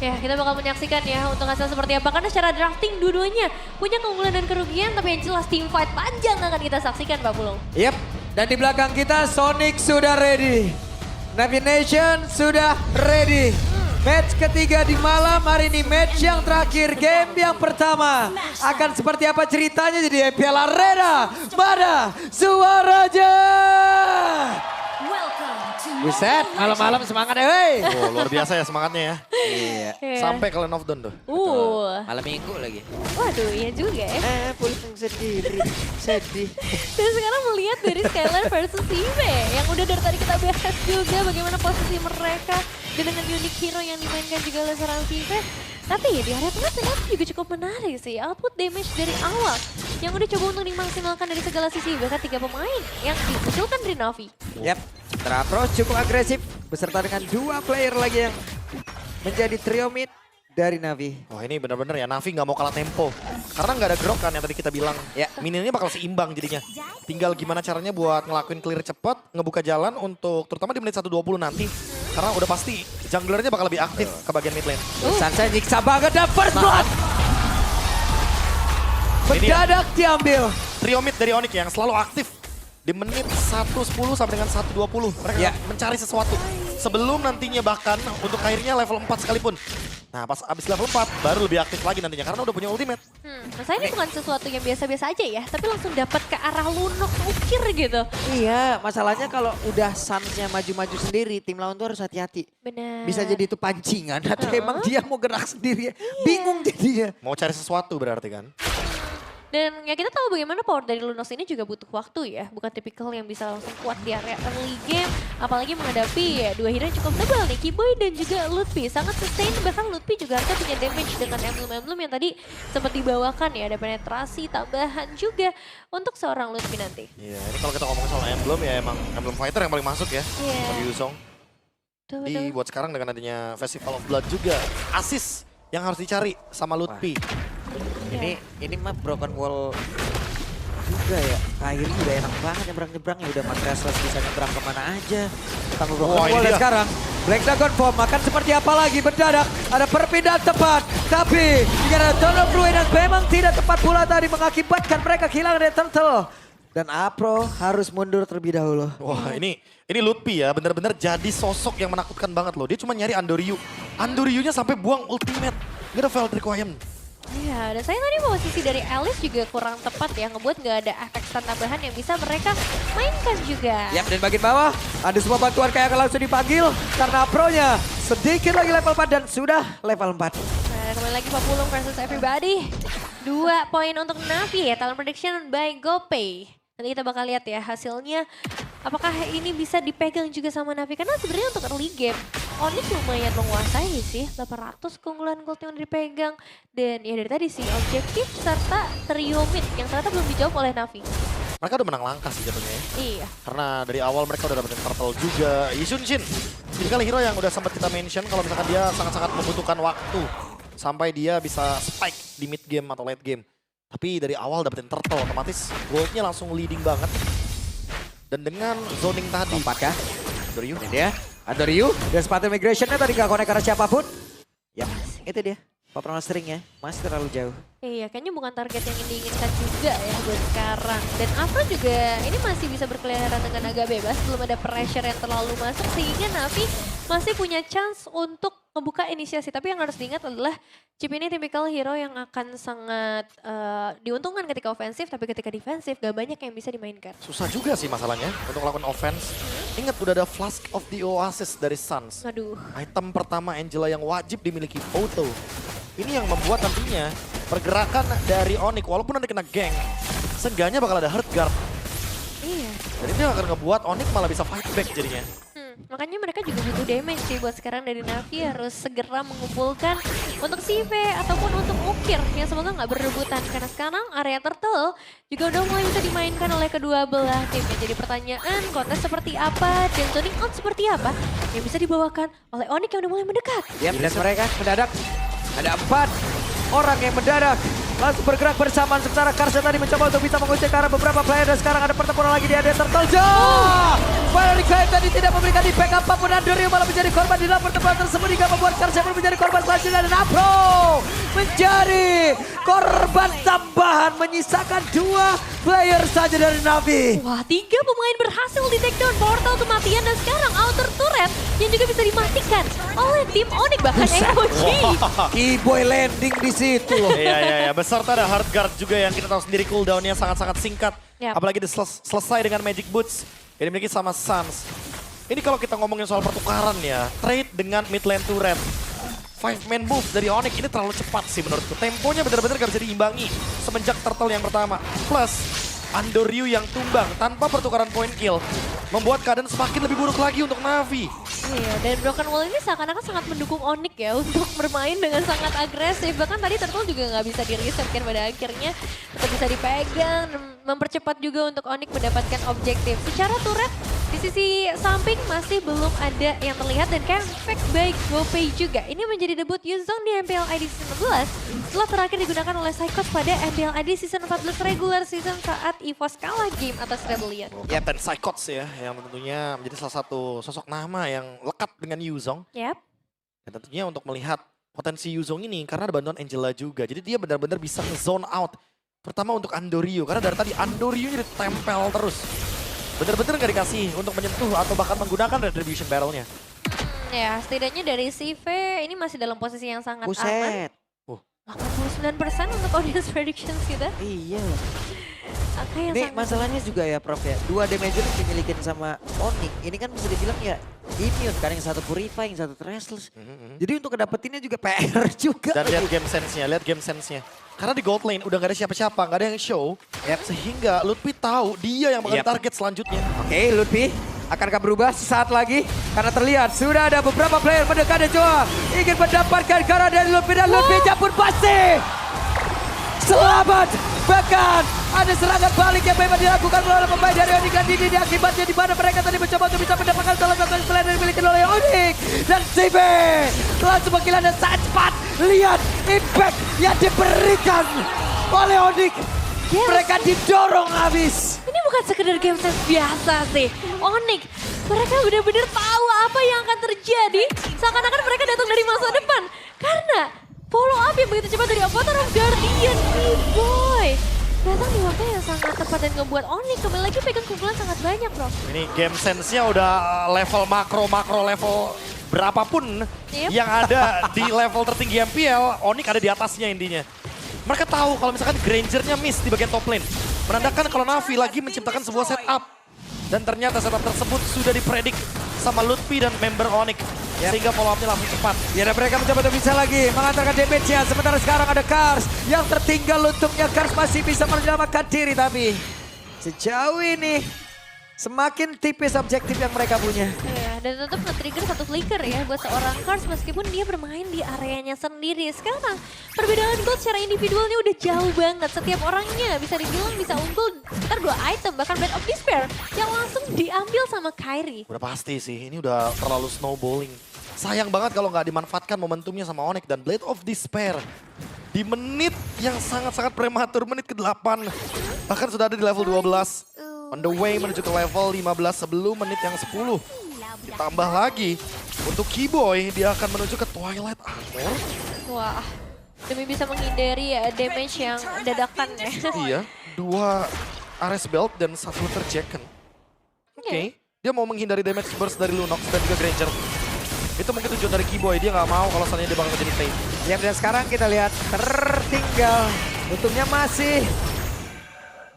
Ya, kita bakal menyaksikan ya untuk hasil seperti apa. Karena secara drafting dua-duanya punya keunggulan dan kerugian. Tapi yang jelas team fight panjang akan kita saksikan Pak Pulung. Yep, dan di belakang kita Sonic sudah ready. Navi Nation sudah ready. Match ketiga di malam hari ini, match yang terakhir, game yang pertama. Akan seperti apa ceritanya jadi EPL Arena. Mana suaranya? Buset, malam-malam semangat ya wey. Oh, luar biasa ya semangatnya ya. Iya. Ya. Sampai ke Land of Dawn tuh. Malam minggu lagi. Waduh, iya juga ya. Pulang sendiri, sedih. Dan sekarang melihat dari Skylar versus Sive yang udah dari tadi kita bahas juga bagaimana posisi mereka dan dengan unique hero yang dimainkan juga oleh seorang Sive. Tapi ya di area tengah ternyata juga cukup menarik sih. Output damage dari awal yang udah coba untuk dimaksimalkan dari segala sisi. Bahkan 3 pemain yang dimunculkan dari Navi. Yap, terapproach cukup agresif beserta dengan 2 player lagi yang menjadi trio mid dari Navi. Wah ini bener-bener ya, Navi nggak mau kalah tempo. Karena nggak ada grok kan yang tadi kita bilang. Ya. Minionnya bakal seimbang jadinya. Tinggal gimana caranya buat ngelakuin clear cepat, ngebuka jalan untuk terutama di menit 1:20 nanti. Karena udah pasti junglernya bakal lebih aktif ke bagian mid lane. Sansa nyiksa banget dan first blood. Ini dia. Mendadak diambil. Trio mid dari Onyx yang selalu aktif. Di menit 1:10 sampai dengan 1:20. Mereka Ya. mencari sesuatu. Sebelum nantinya bahkan untuk akhirnya level 4 sekalipun. Nah pas abis level 4 baru lebih aktif lagi nantinya karena udah punya ultimate. Rasanya ini bukan sesuatu yang biasa-biasa aja ya. Tapi langsung dapat ke arah Lunok ukir gitu. Iya, masalahnya kalau udah Suns-nya maju-maju sendiri, tim lawan tuh harus hati-hati. Benar. Bisa jadi itu pancingan atau emang dia mau gerak sendiri. Bingung jadinya. Mau cari sesuatu berarti kan. Dan ya kita tahu bagaimana power dari Lunox ini juga butuh waktu ya. Bukan tipikal yang bisa langsung kuat di area early game. Apalagi menghadapi ya 2 hero yang cukup tebal nih. Kiboy dan juga Lutfi. Sangat sustain, bahkan Lutfi juga harusnya punya damage dengan emblem-emblem yang tadi sempat dibawakan ya. Ada penetrasi tambahan juga untuk seorang Lutfi nanti. Iya ini kalau kita ngomong soal emblem ya emang emblem fighter yang paling masuk ya. Iya. Bagi Yusong. Jadi buat sekarang dengan adanya Festival of Blood juga. Assist yang harus dicari sama Lutfi. Ini mah broken wall juga ya. Kairi udah enak banget nyebrang-nyebrang ya. Udah Matresless bisa nyebrang kemana aja. Tambah broken Wah, ini wall dan dia. sekarang Black Dragon Form akan seperti apa lagi mendadak. Ada perpindahan tepat. Tapi jika ada Dawn of Ruin yang memang tidak tepat pula tadi mengakibatkan mereka kehilangan dari Turtle. Dan Apro harus mundur terlebih dahulu. Wah ini Lutfi ya bener-bener jadi sosok yang menakutkan banget loh. Dia cuma nyari Andoryu. Andoryunya sampai buang ultimate. Gak ada Veil Requiem. Iya, dan saya tadi posisi dari Alice juga kurang tepat ya. Ngebuat nggak ada efek stun tambahan yang bisa mereka mainkan juga. Yap, dan bagian bawah ada semua bantuan kayak akan langsung dipanggil. Karena Pro-nya sedikit lagi level 4 dan sudah level 4. Nah, kembali lagi Pak Pulung versus everybody. 2 poin untuk Navi ya, talent prediction by GoPay. Nanti kita bakal lihat ya hasilnya. Apakah ini bisa dipegang juga sama Navi? Karena sebenarnya untuk early game, Onyx lumayan menguasai sih. 800 keunggulan gold yang dipegang. Dan ya dari tadi sih, objektif serta trio mid yang ternyata belum dijawab oleh Navi. Mereka udah menang langkah sih jatuhnya ya. Iya. Karena dari awal mereka udah dapetin turtle juga. Yishun Shin, tipikal hero yang udah sempat kita mention kalau misalkan dia sangat-sangat membutuhkan waktu. Sampai dia bisa spike di mid game atau late game. Tapi dari awal dapetin turtle, otomatis goldnya langsung leading banget. Dan dengan zoning tadi. Lompat kah? Andoryu. Ini dia. Andoryu. Dan sepatu migrationnya tadi gak connect karena siapapun. Yap, itu dia. Paparan stringnya masih terlalu jauh. Iya, kayaknya bukan target yang diinginkan juga ya buat sekarang. Dan Afro juga ini masih bisa berkeliaran dengan agak bebas, belum ada pressure yang terlalu masuk. Sehingga Navi masih punya chance untuk membuka inisiasi. Tapi yang harus diingat adalah Chip ini tipikal hero yang akan sangat diuntungkan ketika ofensif, tapi ketika defensif gak banyak yang bisa dimainkan. Susah juga sih masalahnya untuk melakukan offense. Ingat udah ada Flask of the Oasis dari Suns. Aduh. Item pertama Angela yang wajib dimiliki Auto. Ini yang membuat nantinya pergerakan dari Onyx walaupun nanti kena gank, seenggaknya bakal ada hurt guard. Iya. Dan itu yang akan ngebuat Onyx malah bisa fight back jadinya. Makanya mereka juga butuh damage sih buat sekarang dari Navi harus segera mengumpulkan untuk Sive ataupun untuk Ukir yang semoga nggak berebutan. Karena sekarang area Turtle juga udah mulai bisa dimainkan oleh kedua belah tim. Jadi pertanyaan kontes seperti apa dan zoning out seperti apa yang bisa dibawakan oleh Onyx yang udah mulai mendekat. Yap, dan mereka mendadak ada 4 orang yang mendadak langsung bergerak bersamaan. Sementara Karsnya tadi mencoba untuk bisa mengunci ke arah beberapa player. Dan sekarang ada pertempuran lagi di AD Turtle. Valerie Kain tadi tidak memberikan impact apapun. Andorio malah menjadi korban di dalam pertempuran tersebut. Hingga membuat Karsnya pun menjadi korban selanjutnya. Dan Apro menjadi korban tambahan. Menyisakan 2 player saja dari Navi. Wah, 3 pemain berhasil di take down portal kematian dan sekarang outer turret yang juga bisa dimatikan oleh tim Onyx bahkan EOG. Keyboy landing di situ loh. Iya. Beserta ada hard guard juga yang kita tahu sendiri cooldownnya sangat-sangat singkat. Yap. Apalagi selesai dengan Magic Boots yang dimiliki sama Suns. Ini kalau kita ngomongin soal pertukaran ya, trade dengan mid lane turret. 5-man move dari Onyx ini terlalu cepat sih menurutku. Temponya benar-benar gak bisa diimbangi semenjak turtle yang pertama. Plus, Andoryu yang tumbang tanpa pertukaran point kill membuat keadaan semakin lebih buruk lagi untuk Navi. Iya, dan Broken Wall ini seakan-akan sangat mendukung Onyx ya untuk bermain dengan sangat agresif. Bahkan tadi Turtle juga nggak bisa di-reset kan pada akhirnya tetap bisa dipegang, mempercepat juga untuk Onyx mendapatkan objektif. Secara turret di sisi samping masih belum ada yang terlihat dan comeback by GoPay juga. Ini menjadi debut Yuzong di MPL ID Season 14 setelah terakhir digunakan oleh Psychos pada MPL ID Season 14 regular season saat EVOS kalah game atas Rebellion. Captain Psychots ya, yang tentunya menjadi salah satu sosok nama yang lekat dengan Yuzong. Yap. Dan tentunya untuk melihat potensi Yuzong ini karena ada bantuan Angela juga. Jadi dia benar-benar bisa nge-zone out. Pertama untuk Andoryu, karena dari tadi Andoryu ini ditempel terus. Benar-benar gak dikasih untuk menyentuh atau bahkan menggunakan retribution barrel-nya. Ya, setidaknya dari CV ini masih dalam posisi yang sangat aman. Buset. 89% untuk audience predictions kita. Iya. Angka yang Ini sangat... masalahnya juga ya Prof ya. 2 damager yang dimilikin sama Onyx. Ini kan bisa dibilang ya immune kan. Yang satu purify, yang satu restless. Jadi untuk ngedapetinnya juga PR juga. Dan lihat game sense-nya, Karena di gold lane udah gak ada siapa-siapa, gak ada yang show. Sehingga Lutfi tahu dia yang bakal target selanjutnya. Oke, Lutfi akankah berubah sesaat lagi? Karena terlihat sudah ada beberapa player mendekati Joa. Ingin mendapatkan karena dari Lutfi dan Lutfi pun pasti. Selamat. Bahkan ada serangan balik yang memang dilakukan oleh pemain dari Onyx dan ini akibatnya di mana mereka tadi mencoba untuk bisa mendapatkan salah satu player yang dimiliki oleh Onyx. Dan CB langsung mengkilat dan sangat cepat. Lihat impact yang diberikan oleh Onyx. Yes. Mereka didorong habis. Ini bukan sekedar game sense biasa sih. Onyx, mereka benar-benar tahu apa yang akan terjadi. Seakan-akan mereka datang dari masa depan. Karena follow up yang begitu cepat dari Avatar of Guardian. Boy, datang di waktu yang sangat tepat dan ngebuat Onyx kembali lagi pegang keunggulan sangat banyak bro. Ini game sense-nya udah level makro level berapapun yang ada di level tertinggi MPL, Onyx ada di atasnya intinya. Mereka tahu kalau misalkan Granger-nya miss di bagian top lane. Menandakan kalau Navi lagi menciptakan sebuah setup. Dan ternyata setup tersebut sudah dipredik sama Lutfi dan member Onyx. Sehingga follow up-nya langsung cepat. Ya, dan mereka mencoba untuk bisa lagi mengantarkan damage-nya. Sementara sekarang ada Kars yang tertinggal untungnya. Kars masih bisa menyelamatkan diri tapi sejauh ini semakin tipis objektif yang mereka punya. Iya, dan tetap nge-trigger satu flicker ya buat seorang Kars meskipun dia bermain di areanya sendiri. Sekarang perbedaan gold secara individualnya udah jauh banget. Setiap orangnya bisa dibilang bisa unggul sekitar 2 item. Bahkan Blade of Despair yang langsung diambil sama Kairi. Udah pasti sih, ini udah terlalu snowballing. Sayang banget kalau nggak dimanfaatkan momentumnya sama Onyx dan Blade of Despair. Di menit yang sangat-sangat prematur, menit ke-8. Bahkan sudah ada di level 12. On the way menuju ke level 15 sebelum menit yang 10. Ditambah lagi, untuk Keyboy dia akan menuju ke Twilight Armor. Wah, demi bisa menghindari ya damage yang dadakan ya. Iya, 2 Ares Belt dan 1 terjacken. Oke, dia mau menghindari damage burst dari Lunox dan juga Granger. Itu mungkin tujuan dari Keyboy, dia nggak mau kalau seandainya dia bakal menjadi play. Ya, dan sekarang kita lihat tertinggal. Untungnya masih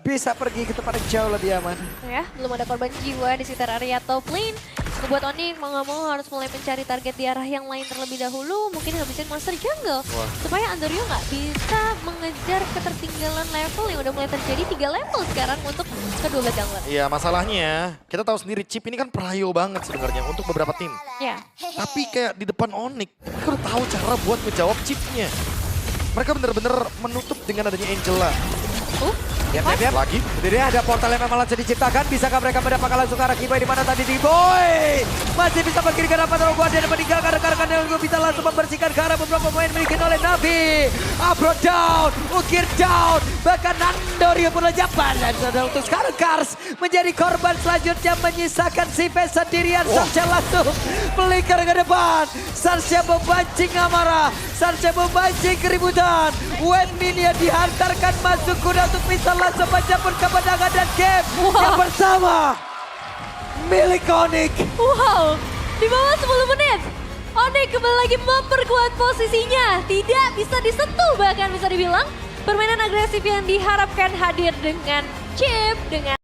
bisa pergi ke tempat yang jauh lebih aman. Ya, belum ada korban jiwa di sekitar area top lane. Ngebuat Onyx mau nggak mau harus mulai mencari target di arah yang lain terlebih dahulu. Mungkin habisin monster jungle. Supaya Andoryu nggak bisa mengejar ketertinggalan level yang udah mulai terjadi 3 level sekarang untuk kedua jungler. Iya, masalahnya kita tahu sendiri chip ini kan prio banget sebenarnya untuk beberapa tim. Ya. Tapi kayak di depan Onyx, mereka udah tahu cara buat ngejawab chipnya. Mereka bener-bener menutup dengan adanya Angela. Yap. Lagi. Itu dia ada portal yang memang langsung diciptakan. Bisakah mereka mendapatkan langsung ke arah Kibai di mana tadi di Boy? Masih bisa berkiri ke arah Patrol Guardian dan meninggalkan rekan-rekan yang bisa langsung membersihkan ke arah beberapa pemain dimiliki oleh Navi. Abro down, Ukir down, bahkan Nandorio pun lejapan. Dan untuk sekarang Kars menjadi korban selanjutnya menyisakan si Ves sendirian. Sarsha langsung melingkar ke depan. Sarsha memancing amarah, Sarsha memancing keributan. When Minion dihantarkan masuk kuda untuk bisa langsung mencampur kemenangan dan game yang bersama milik Onyx. Wow, di bawah 10 menit. Onyx kembali lagi memperkuat posisinya. Tidak bisa disentuh, bahkan bisa dibilang permainan agresif yang diharapkan hadir dengan Chip, dengan